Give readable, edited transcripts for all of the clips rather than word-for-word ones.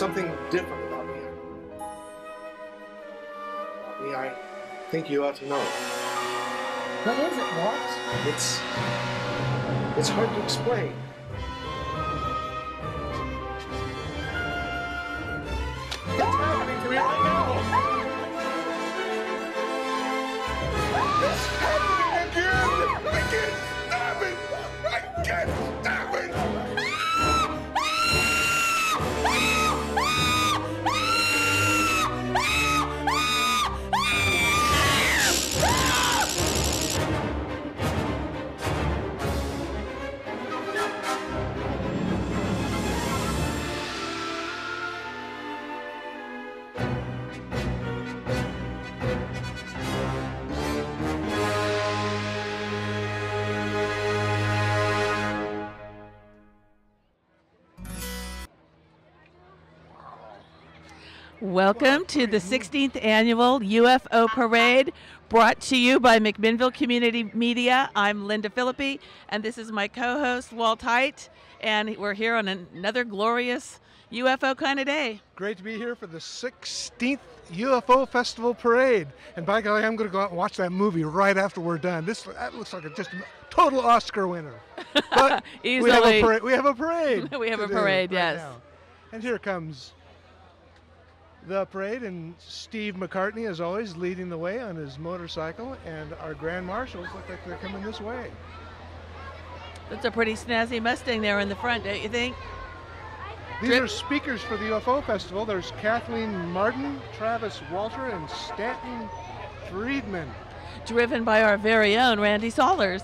something different about me. I think you ought to know. What is it, Walt? It's hard to explain. What's happening to me right now? It's happening again! I can't stop it! I can't stop it! Welcome to the 16th Annual UFO Parade, brought to you by McMinnville Community Media. I'm Lynda Phillippi, and this is my co-host, Walt Haight, and we're here on another glorious UFO kind of day. Great to be here for the 16th UFO Festival Parade. And by golly, I'm going to go out and watch that movie right after we're done. That looks like just a total Oscar winner. But Easily. we have a parade. We have a parade. We have a parade, yes. Now. And here comes the parade, and Steve McCartney, as always, leading the way on his motorcycle, and our Grand Marshals look like they're coming this way. That's a pretty snazzy Mustang there in the front, don't you think? These are speakers for the UFO Festival. There's Kathleen Martin, Travis Walter, and Stanton Friedman. Driven by our very own Randy Saulers.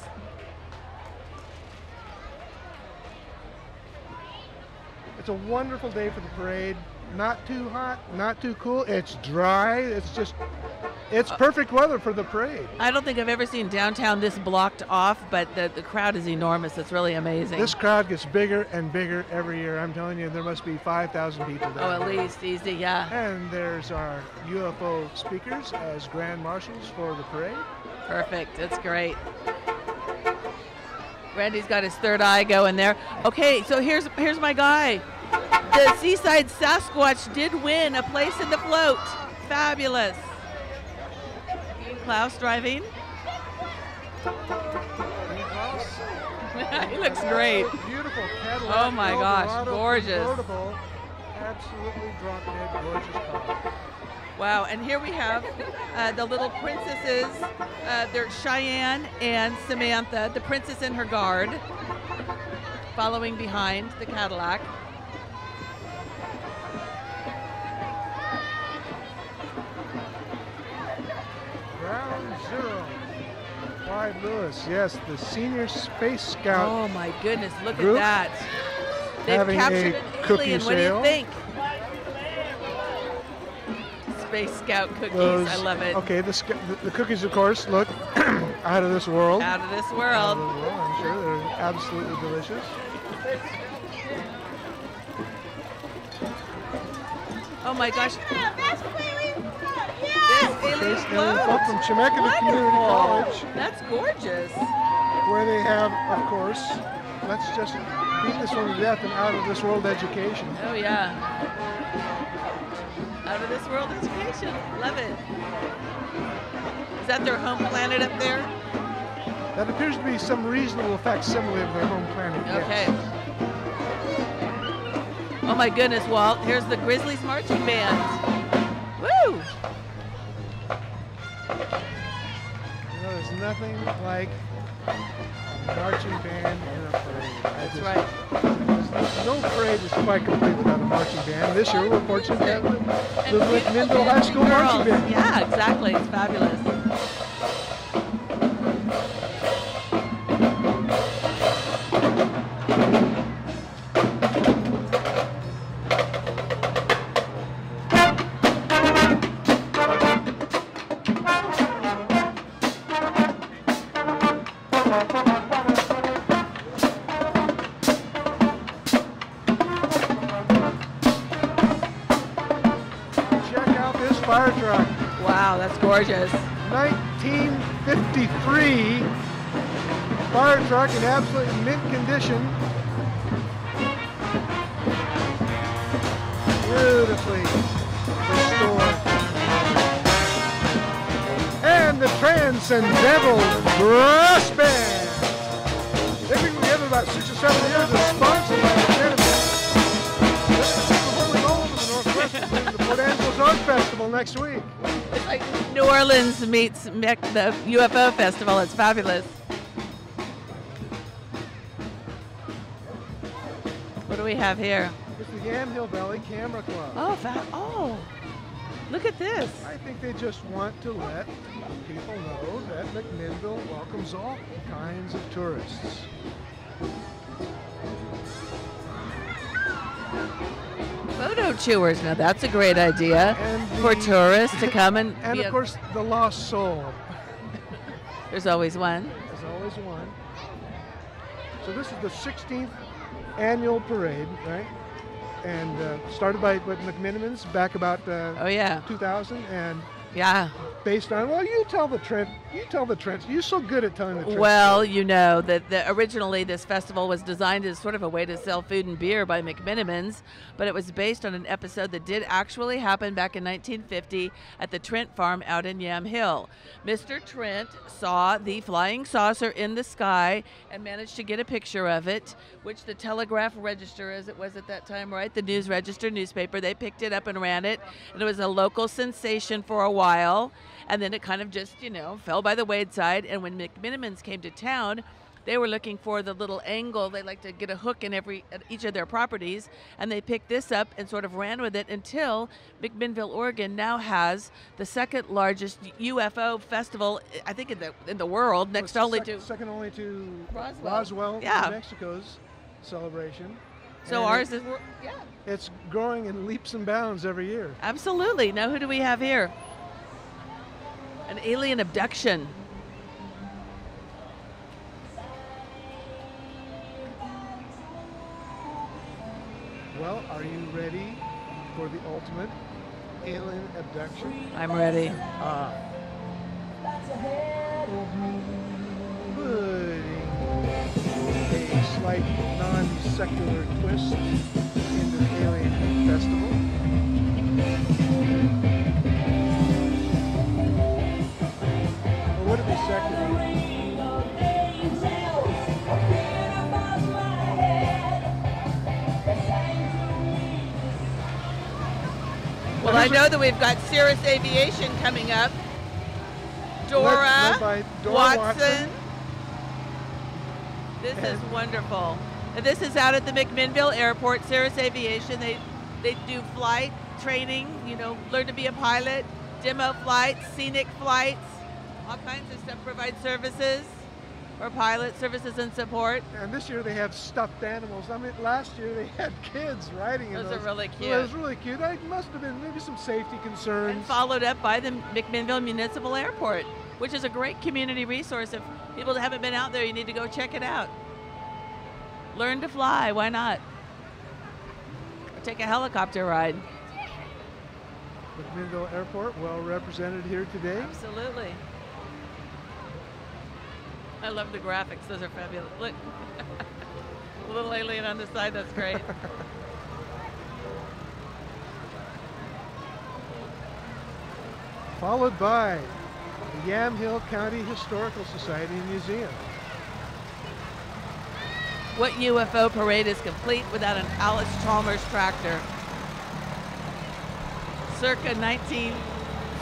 It's a wonderful day for the parade. Not too hot, not too cool. It's dry. It's perfect weather for the parade. I don't think I've ever seen downtown this blocked off, but the crowd is enormous. It's really amazing. This crowd gets bigger and bigger every year. I'm telling you, there must be 5,000 people there. Oh, at least, easy, yeah. And there's our UFO speakers as Grand Marshals for the parade. Perfect. That's great. Randy's got his third eye going there. Okay, so here's my guy. The Seaside Sasquatch did win a place in the float. Fabulous. Dean Klaus driving. He looks great. Beautiful Cadillac. Oh my gosh, Eldorado gorgeous. convertible. Absolutely drop dead gorgeous car. Wow, and here we have the little princesses. They're Cheyenne and Samantha, the princess and her guard, following behind the Cadillac. Ground Zero. Clyde Lewis, yes, the senior space scout. Oh my goodness, look group at that. They've having captured a an cookie alien. What do you sale. think? Space Scout cookies, Those- I love it. Okay, the cookies, of course, look out of this world. Out of this Out world. of this world, I'm sure they're absolutely delicious. Oh my gosh. That's Alien This alien Space alien float. float from Chemeketa Community Wonderful. College, That's gorgeous. where they have, of course, let's just beat this one to death, an out of this world education. Oh yeah. Out of this world education. Love it. Is that their home planet up there? That appears to be some reasonable facsimile of their home planet. Okay. Yes. Oh my goodness, Walt. Here's the Grizzlies marching band. Woo! You know, there's nothing like a marching band in a parade. That's right. No parade is quite complete without a marching band. This year we're fortunate to have the And McMinnville High School girls. marching band. Yeah, exactly. It's fabulous. Check out this fire truck. Wow, that's gorgeous. 1953 fire truck in absolute mint condition. With beautifully restored. And the Transcendental Brass Band. They've been together about 6 or 7 years and sponsored by McMinnville. Before we go over to the Northwest, we're going to the Port Angeles Art Festival next week. It's like New Orleans meets the UFO Festival. It's fabulous. What do we have here? It's the Yamhill Valley Camera Club. Oh, look at this. I think they just want to let people know that McMinnville welcomes all kinds of tourists. Photo tours. Now that's a great idea And for the- tourists to come and And of course, the Lost Soul. there's always one. There's always one. So this is the 16th annual parade, right? And started by McMinnville's back about Oh yeah, 2000, and yeah. based on, well, you tell the trend. You're so good at telling the trend. Well, you know that originally this festival was designed as sort of a way to sell food and beer by McMinnville's, but it was based on an episode that did actually happen back in 1950 at the Trent farm out in Yamhill. Mr. Trent saw the flying saucer in the sky and managed to get a picture of it, which the Telegraph Register, as it was at that time, right, the News Register newspaper, they picked it up and ran it, and it was a local sensation for a while. And then it kind of just, fell by the wayside. And when McMinnville's came to town, they were looking for the little angle. They like to get a hook in at each of their properties. And they picked this up and sort of ran with it until McMinnville, Oregon now has the second largest UFO festival, I think, in the world, next only to second only to Roswell. Yeah. New Mexico's celebration. So And ours is, it's growing in leaps and bounds every year. absolutely. Now who do we have here? An alien abduction. Well, are you ready for the ultimate alien abduction? I'm ready. Putting a slight non-secular twist into the Alien Festival. Or would it be secular? Well, I know that we've got Cirrus Aviation coming up. Dora, Led by Dora Watson. This is wonderful. And this is out at the McMinnville Airport, Cirrus Aviation. They do flight training, learn to be a pilot, demo flights, scenic flights, all kinds of stuff, provide services for pilot services and support. And this year they have stuffed animals. I mean, last year they had kids riding in Those those. are really cute. Well, it was really cute. It must have been maybe some safety concerns. And followed up by the McMinnville Municipal Airport, which is a great community resource. If people haven't been out there, you need to go check it out. Learn to fly, why not? Or take a helicopter ride. McMinnville Airport, well represented here today. Absolutely. I love the graphics, those are fabulous. Look, a little alien on the side, that's great. Followed by the Yamhill County Historical Society Museum. What UFO parade is complete without an Alice Chalmers tractor? Circa 19...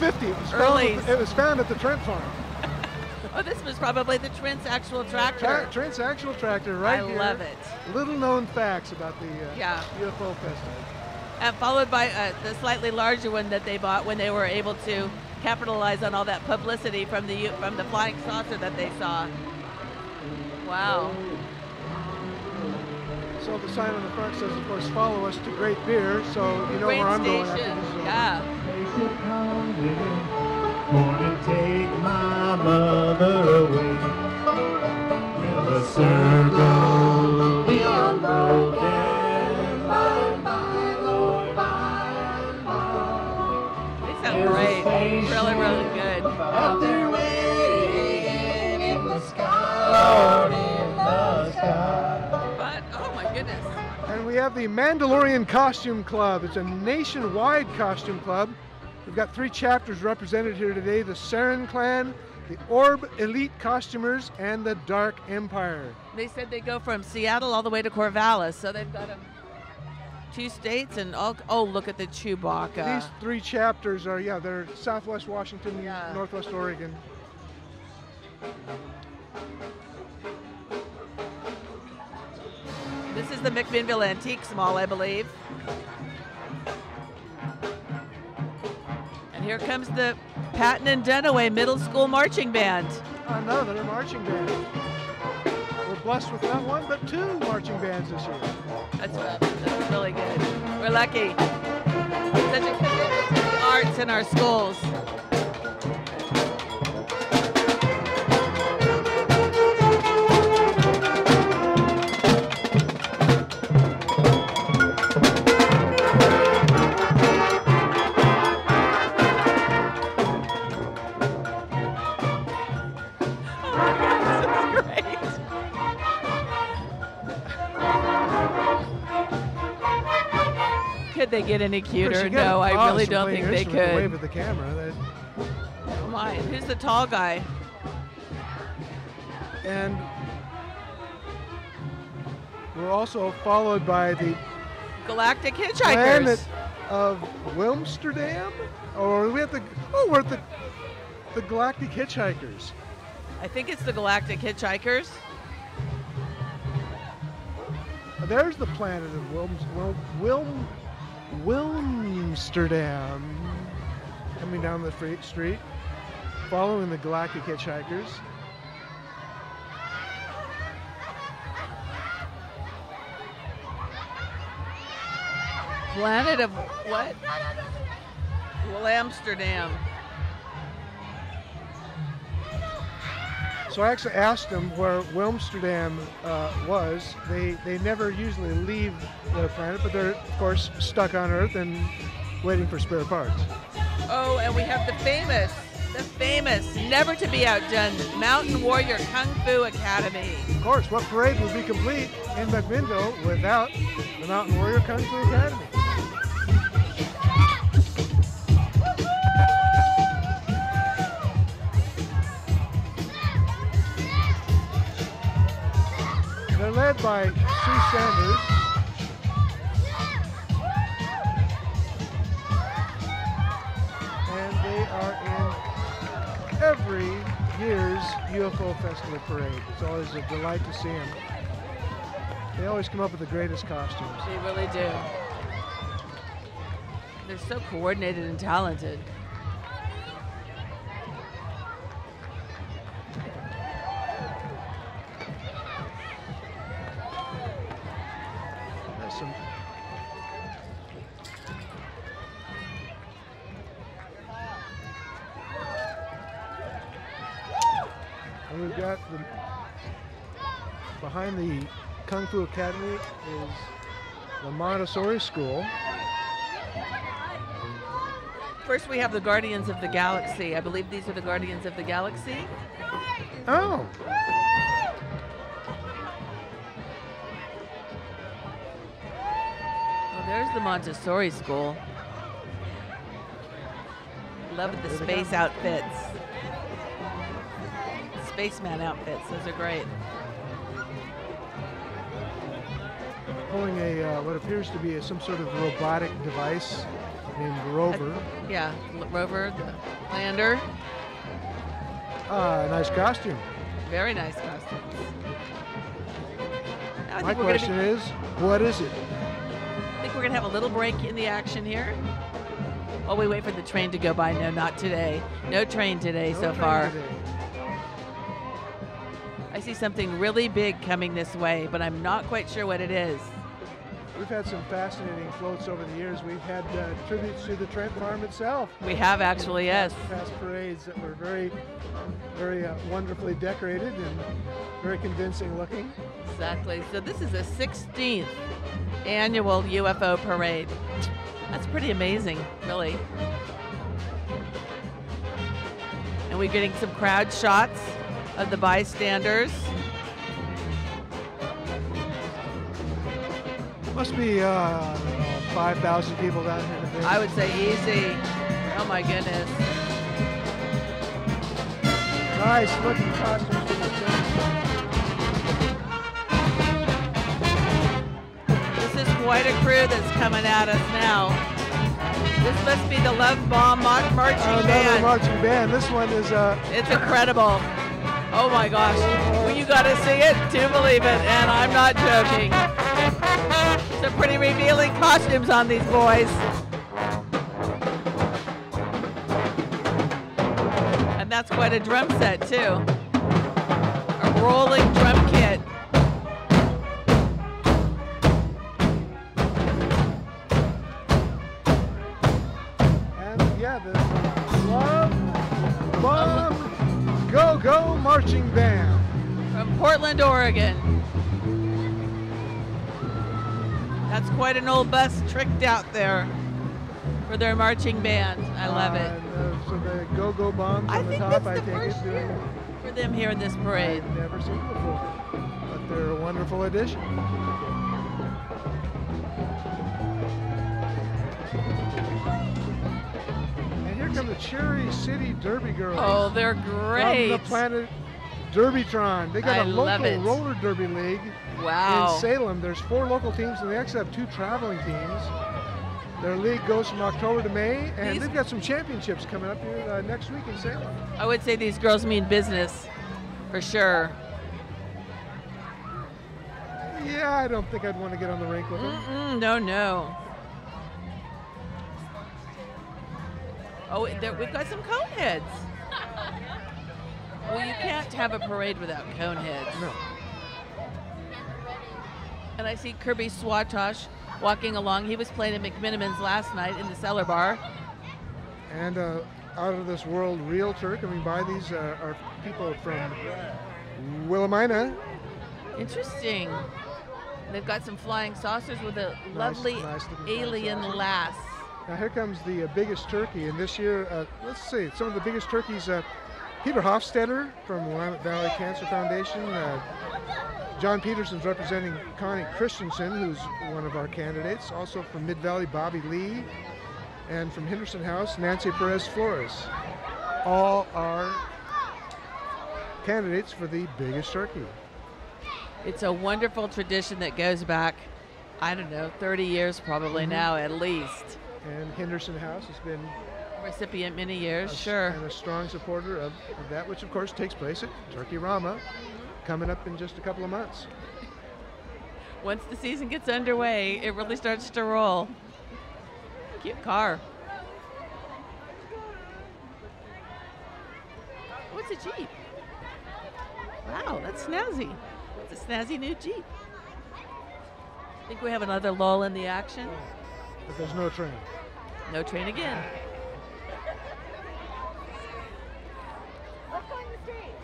50. Early. It was found at the Trent farm. Oh, this was probably the Trent's actual tractor. Trent's actual tractor right I here. love it. Little known facts about the Yeah. UFO festival. And followed by the slightly larger one that they bought when they were able to capitalize on all that publicity from the flying saucer that they saw. Wow. So the sign on the front says, of course, follow us to Great Beer, so you know Great where I'm going station. after this. Yeah. Gonna take my mother away in the circle beyond broken. Bye bye, Lord, bye bye. They sound great. Really, really good. Out there waiting in the sky, Lord, in the sky. But, oh my goodness. And we have the Mandalorian Costume Club. It's a nationwide costume club. We've got 3 chapters represented here today: the Saren Clan, the Orb Elite Costumers, and the Dark Empire. They said they go from Seattle all the way to Corvallis, so they've got 2 states and all. Oh, look at the Chewbacca. These 3 chapters are, they're Southwest Washington, Yeah. Northwest Oregon. This is the McMinnville Antiques Mall, I believe. And here comes the Patton and Dunaway Middle School Marching Band. Another marching band. We're blessed with not 1, but 2 marching bands this year. That's really good. We're lucky. Such a commitment to the arts in our schools. Could they get any cuter? No, I really don't think they could. Wave at the camera. Come on, who's the tall guy? And we're also followed by the Galactic Hitchhikers. planet of Wilmsterdam. Or we have we're at the Galactic Hitchhikers. I think it's the Galactic Hitchhikers. There's the planet of Wilmsterdam, coming down the street, following the Galactic Hitchhikers. Planet of what? Amsterdam. So I actually asked them where Wilmsterdam was. They never usually leave their planet, but they're, of course, stuck on Earth and waiting for spare parts. Oh, and we have the famous, never to be outdone, Mountain Warrior Kung Fu Academy. Of course, what parade would be complete in McMinnville without the Mountain Warrior Kung Fu Academy? They're led by Sue Sanders. And they are in every year's UFO Festival parade. It's always a delight to see them. They always come up with the greatest costumes. They really do. They're so coordinated and talented. And we've got behind the Kung Fu Academy is the Montessori School. First we have the Guardians of the Galaxy. I believe these are the Guardians of the Galaxy. Oh. Oh, there's the Montessori School. Love the space outfits. Spaceman outfits, those are great. Pulling a what appears to be some sort of robotic device named Rover. Rover, the lander. Nice costume. Very nice costumes. Now My question is, what is it? I think we're going to have a little break in the action here. While we wait for the train to go by. No, not today. No train today so far. I see something really big coming this way, but I'm not quite sure what it is. We've had some fascinating floats over the years. We've had tributes to the Trent Farm itself. We have actually, yes. Past parades that were very, very wonderfully decorated and very convincing looking. Exactly. So this is the 16th annual UFO parade. That's pretty amazing, really. And we're getting some crowd shots of the bystanders. Must be, I don't know, 5,000 people down here today. I would say easy. Oh my goodness. Nice looking costumes for the This is quite a crew that's coming at us now. This must be the Love Bomb marching Another band. marching band. This one is It's incredible. Oh my gosh. Well, you gotta see it to believe it, and I'm not joking. Some pretty revealing costumes on these boys. And that's quite a drum set too. A rolling drum kit. and yeah, the Love Bomb Go Go Marching Band. From Portland, Oregon. That's quite an old bus tricked out there for their marching band. I love it. So the Go Go Bombs I on the think top, that's I the take first it. year for them here in this parade. I've never seen them before, but they're a wonderful addition. And here come the Cherry City Derby Girls. Oh, they're great. From the planet Derbytron. They got I a love local it. roller derby league Wow. in Salem. There's 4 local teams, and they actually have 2 traveling teams. Their league goes from October to May, and These- they've got some championships coming up here next week in Salem. I would say these girls mean business, for sure. Yeah, I don't think I'd want to get on the rink with them. No, no. Oh, we've got some cone heads. Well, you can't have a parade without cone heads. No. And I see Kirby Swatosh walking along. He was playing at McMinnville's last night in the cellar bar. And out of this world realtor coming by, these are people from Willamina. Interesting. They've got some flying saucers with a lovely nice looking flying alien saucer. lass. Now here comes the biggest turkey, and this year, let's see, some of the biggest turkeys, Peter Hofstetter from Willamette Valley Cancer Foundation. John Peterson's representing Connie Christensen, who's one of our candidates. Also from Mid-Valley, Bobby Lee. And from Henderson House, Nancy Perez Flores. All are candidates for the biggest turkey. It's a wonderful tradition that goes back, I don't know, 30 years probably now at least. And Henderson House has been Recipient many years, sure. and a strong supporter of that, which of course takes place at Turkey Rama, coming up in just a couple of months. Once the season gets underway, it really starts to roll. Cute car. Oh, it's a Jeep. Wow, that's snazzy. It's a snazzy new Jeep. I think we have another lull in the action. But there's no train. No train again. Let's go in the street.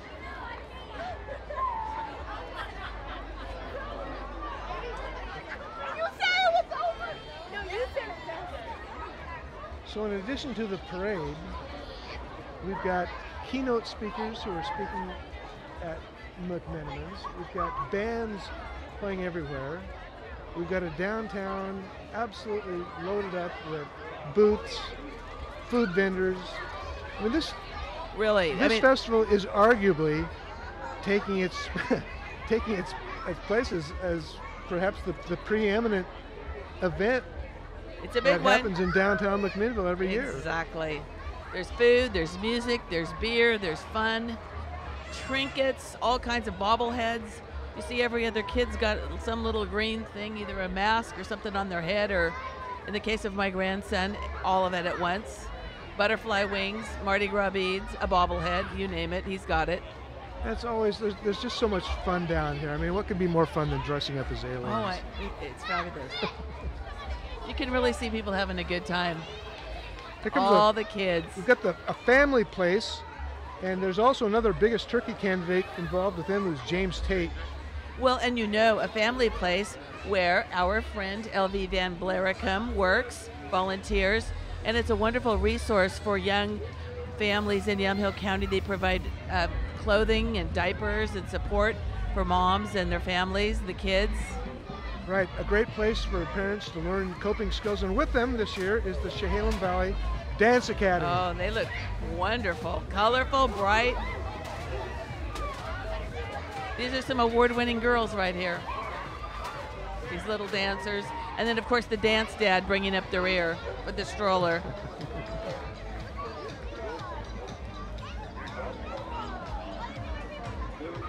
You said it was over. No, you said it was over. So in addition to the parade, we've got keynote speakers who are speaking at McMinnville's. We've got bands playing everywhere. We've got a downtown absolutely loaded up with booths, food vendors. I mean, this Really? festival is arguably taking its taking its place as perhaps the preeminent event it's a that big one. happens in downtown McMinnville every year. Exactly. There's food, there's music, there's beer, there's fun, trinkets, all kinds of bobbleheads. You see every other kid's got some little green thing, either a mask or something on their head, or in the case of my grandson, all of it at once. Butterfly wings, Mardi Gras beads, a bobblehead, you name it, he's got it. That's always, there's just so much fun down here. I mean, what could be more fun than dressing up as aliens? Oh, it's fabulous. You can really see people having a good time. Here comes All the kids. we've got a family place, and there's also another biggest turkey candidate involved with him, who's James Tate. Well, and you know, a family place where our friend LV Van Blaricum works, volunteers, and it's a wonderful resource for young families in Yamhill County. They provide clothing and diapers and support for moms and their families, the kids. Right, a great place for parents to learn coping skills, and with them this year is the Chehalem Valley Dance Academy. Oh, they look wonderful, colorful, bright. These are some award-winning girls right here. These little dancers. And then, of course, the dance dad bringing up the rear with the stroller.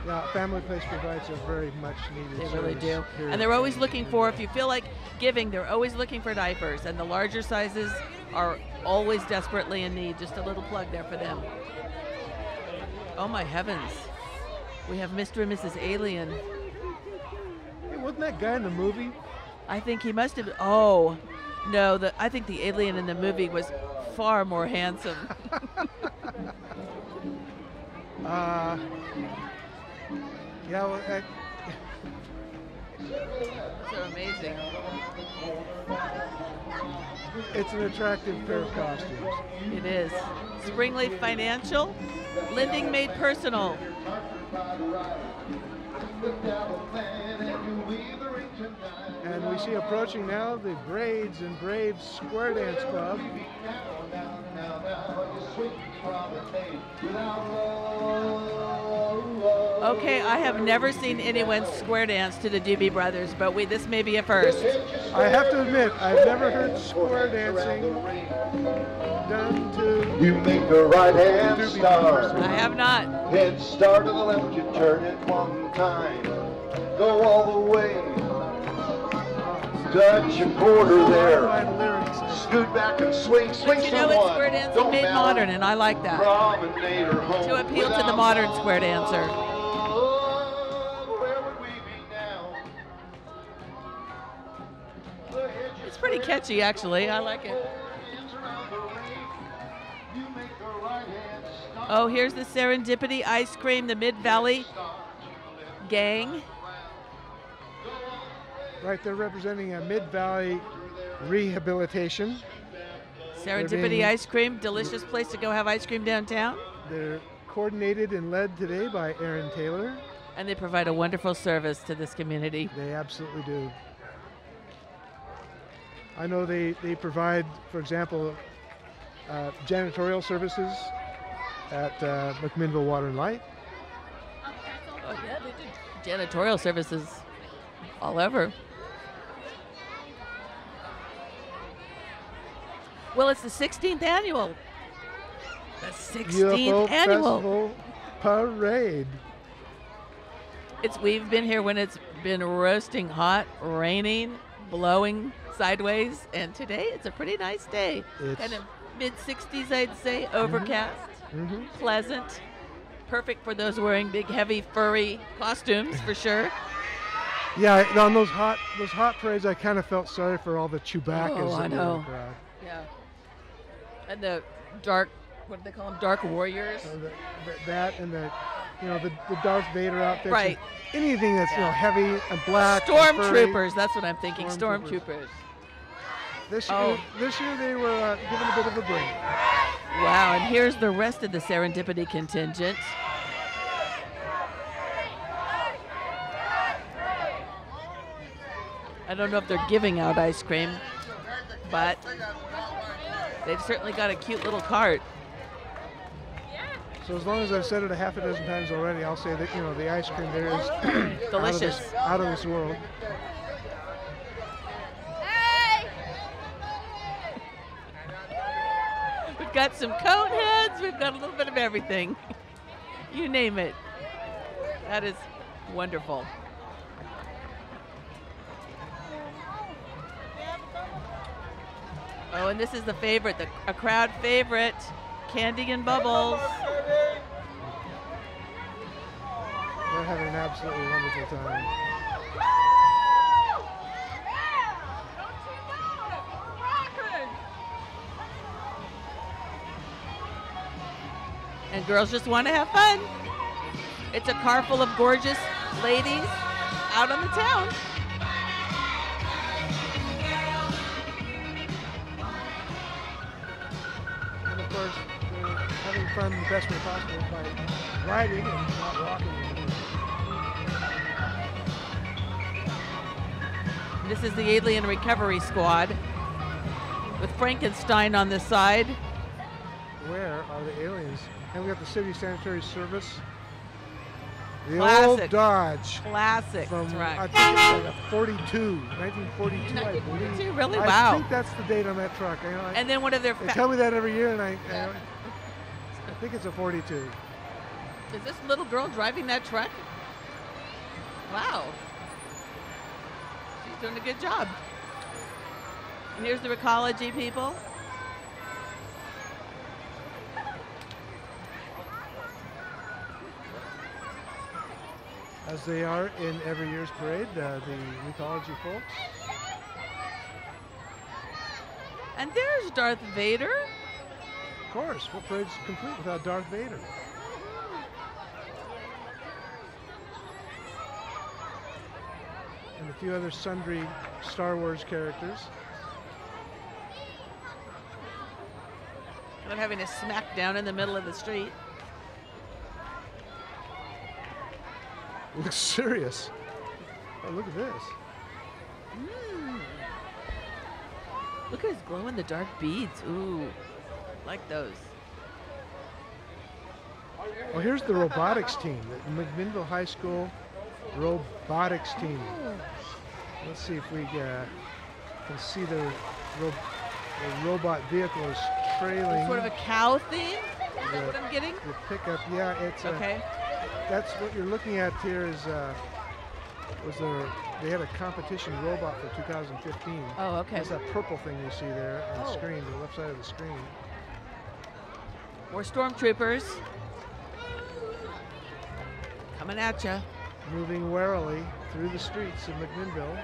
Yeah, Family Place provides a very much needed They really service do. here. And they're always looking for, if you feel like giving, they're always looking for diapers. And the larger sizes are always desperately in need. Just a little plug there for them. Oh, my heavens. We have Mr. and Mrs. Alien. Hey, wasn't that guy in the movie? I think he must have. Oh, no. I think the alien in the movie was far more handsome. Yeah, well, So amazing. it's an attractive pair of costumes. It is. Springleaf Financial, lending made personal. And we see approaching now the Braids and Braves Square Dance Club. Okay, I have never seen anyone square dance to the Doobie Brothers, but this may be a first. I have to admit, I've never heard square dancing done to You make a right hand Doobie start. I have not. Head start to the left, you turn it one time. Go all the way. Touch a quarter there. modified lyrics. Scoot back and swing, swing But you know, for it's one. square dancing Don't made matter. modern, and I like that. Promenade her home To appeal to the without modern love. square dancer. Where would we be now? The hedges It's pretty catchy, actually. I like it. hands around the ring. You make the right hand stop. Oh, here's the Serendipity Ice Cream, the Mid-Valley gang. Right, they're representing a Mid-Valley rehabilitation. Serendipity being- Ice Cream, delicious place to go have ice cream downtown. They're coordinated and led today by Aaron Taylor. And they provide a wonderful service to this community. They absolutely do. I know they provide, for example, janitorial services at McMinnville Water and Light. Oh, yeah, they do janitorial services all over. Well, it's the 16th annual. The 16th UFO annual. Festival Parade. We've been here when it's been roasting hot, raining, blowing sideways, and today it's a pretty nice day. It's- Kind of mid-60s, I'd say, overcast, Mhm. pleasant, perfect for those wearing big, heavy, furry costumes for sure. Yeah, on those hot parades, I kind of felt sorry for all the Chewbaccas Oh, I that were in know. the crowd. Yeah. And the dark, what do they call them? Dark warriors. So that and the Darth Vader outfits. Right. and anything that's heavy and black. and Stormtroopers, that's what I'm thinking. Stormtroopers. Stormtroopers. furry. This year they were given a bit of a break. Wow, and here's the rest of the Serendipity contingent. I don't know if they're giving out ice cream, but they've certainly got a cute little cart. So as long as I've said it a half a dozen times already, I'll say that the ice cream there is Delicious. out of this world. Hey! We've got some cone heads, we've got a little bit of everything. You name it. That is wonderful. Oh, and this is the favorite, a crowd favorite, Candy and Bubbles. They're having an absolutely wonderful time. And girls just want to have fun. It's a car full of gorgeous ladies out on the town. And of course, they're having fun the best way possible by riding and not walking. This is the Alien Recovery Squad with Frankenstein on the side. Where are the aliens? And we got the City Sanitary Service. The old Classic. Dodge. Classic From, truck. I think it's like a 42, 1942, I believe. 1942, really? I Wow. think that's the date on that truck. You know, And then one of their they tell me that every year, and I think it's a 42. is this little girl driving that truck? Wow. She's doing a good job. And here's the ecology people. As they are in every year's parade, the mythology folks. And there's Darth Vader. Of course, what parade's complete without Darth Vader? And a few other sundry Star Wars characters. Kind of having a smackdown in the middle of the street. Looks serious. Oh, look at this. Look at his glow-in-the-dark beads. Ooh, like those. Oh, here's the robotics team, the McMinnville High School robotics team. Let's see if we can see the robot vehicle is trailing. Sort of a cow theme? Is that what I'm getting? The pickup, yeah, it's Okay. That's what you're looking at here is they had a competition robot for 2015. Oh, okay. It's that purple thing you see there on the Oh. screen, the left side of the screen. More stormtroopers. Coming at ya. Moving warily through the streets of McMinnville.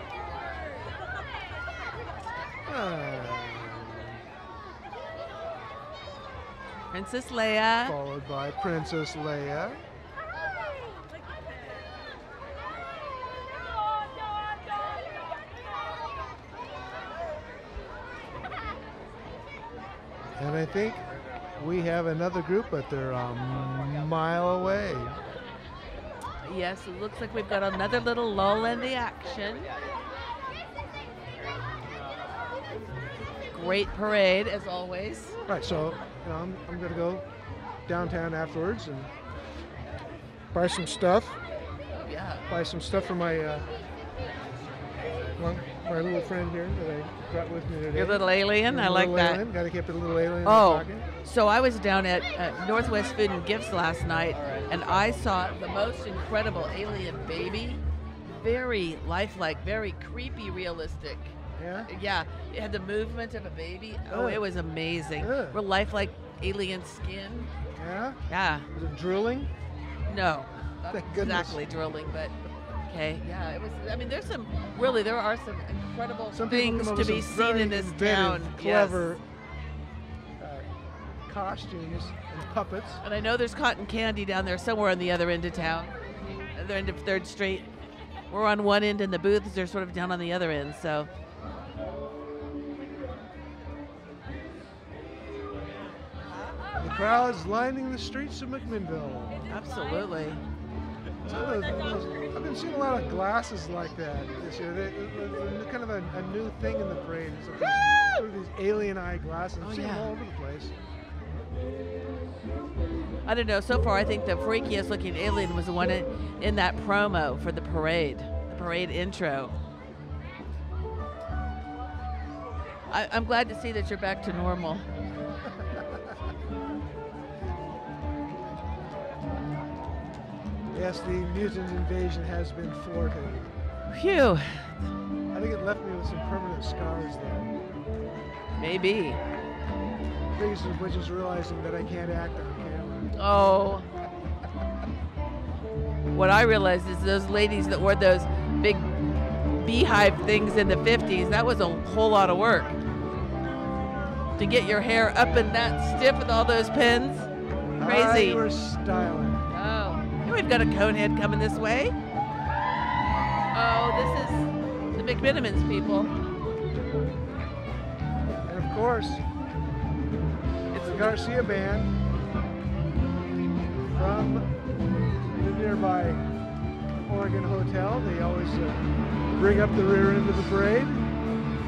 Princess Leia. Followed by Princess Leia. And I think we have another group, but they're a mile away. Yes, it looks like we've got another little lull in the action. Great parade, as always. Right, so you know, I'm going to go downtown afterwards and buy some stuff. Oh, yeah. Buy some stuff for my my little friend here that I brought with me today. Your little alien, I like that. Got to keep a little alien in the Oh, pocket. so I was down at Northwest Food and Gifts last night, and I saw the most incredible alien baby. Very lifelike, very creepy, realistic. Yeah? Yeah, it had the movement of a baby. Oh, Ugh. it was amazing. Ugh. Real lifelike alien skin. Yeah? Yeah, Was it drilling? no, not Thank goodness. exactly drilling, but okay. Yeah, it was. I mean, there are some incredible Some people things come up to with be some seen very in this inventive, town. clever Yes. costumes and puppets. And I know there's cotton candy down there somewhere on the other end of town, other end of 3rd Street. We're on one end, and the booths are sort of down on the other end. So. The crowds lining the streets of McMinnville. Absolutely. I've been seeing a lot of glasses like that this year. They're kind of a new thing in the parade. It's like sort of these alien eye glasses. Oh, I've seen yeah. them all over the place. I don't know. So far, I think the freakiest looking alien was the one in that promo for the parade intro. I'm glad to see that you're back to normal. Yes, the mutant invasion has been thwarted. Phew. I think it left me with some permanent scars though. Maybe. Biggest of which is realizing that I can't act on camera. Oh. What I realized is those ladies that wore those big beehive things in the 50s, that was a whole lot of work. To get your hair up and that stiff with all those pins. Crazy. You were styling. Oh. Here we've got a conehead coming this way. Oh, this is the McMinnville's people. And of course, it's the Garcia Band from the nearby Oregon hotel. They always bring up the rear end of the parade.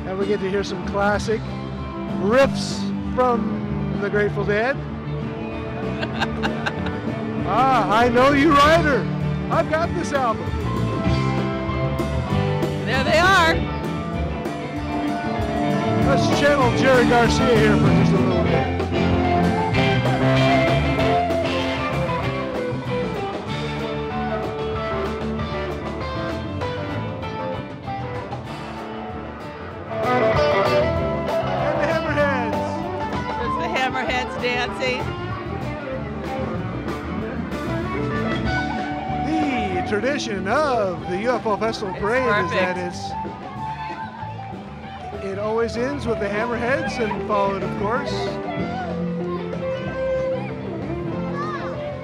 And we get to hear some classic riffs from the Grateful Dead. I Know You Rider. I've got this album. There they are. Let's channel Jerry Garcia here for just a little bit. And the Hammerheads. There's the Hammerheads dancing. The tradition of the UFO Festival Parade is that it always ends with the Hammerheads and followed, of course,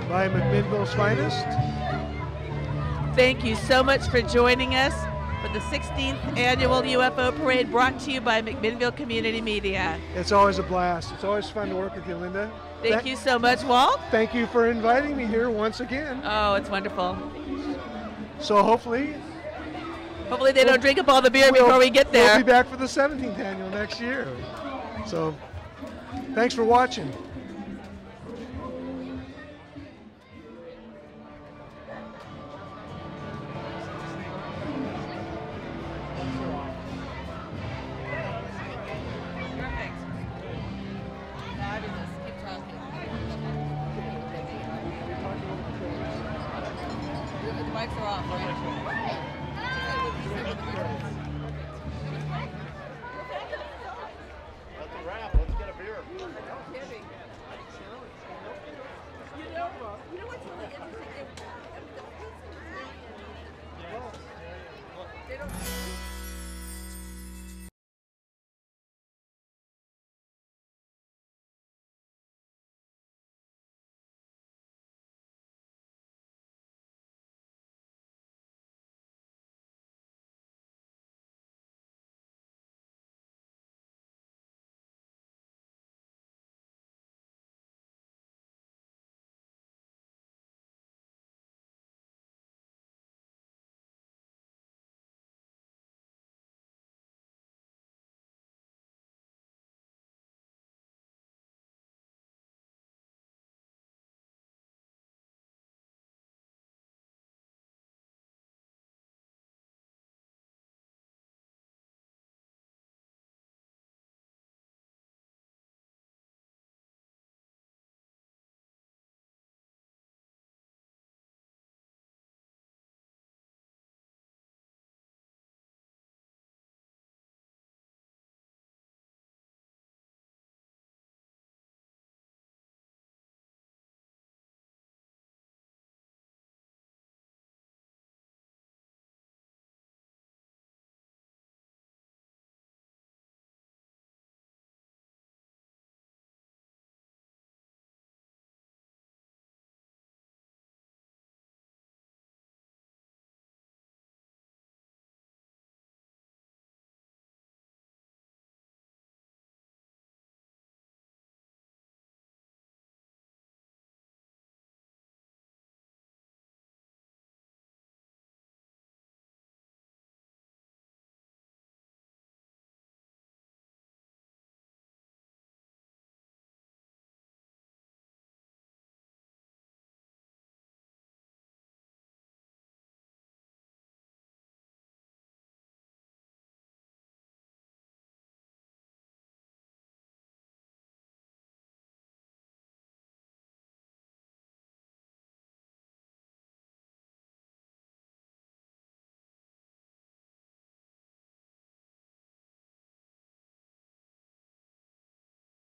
by McMinnville's finest. Thank you so much for joining us for the 16th annual UFO Parade, brought to you by McMinnville Community Media. It's always a blast. It's always fun to work with you, Lynda. Thank you so much, Walt. Thank you for inviting me here once again. Oh, it's wonderful. So hopefully Hopefully they don't drink up all the beer before we get there. We'll be back for the 17th annual next year. So thanks for watching. Perfect. Fabulous. Keep talking. The mics are off, right?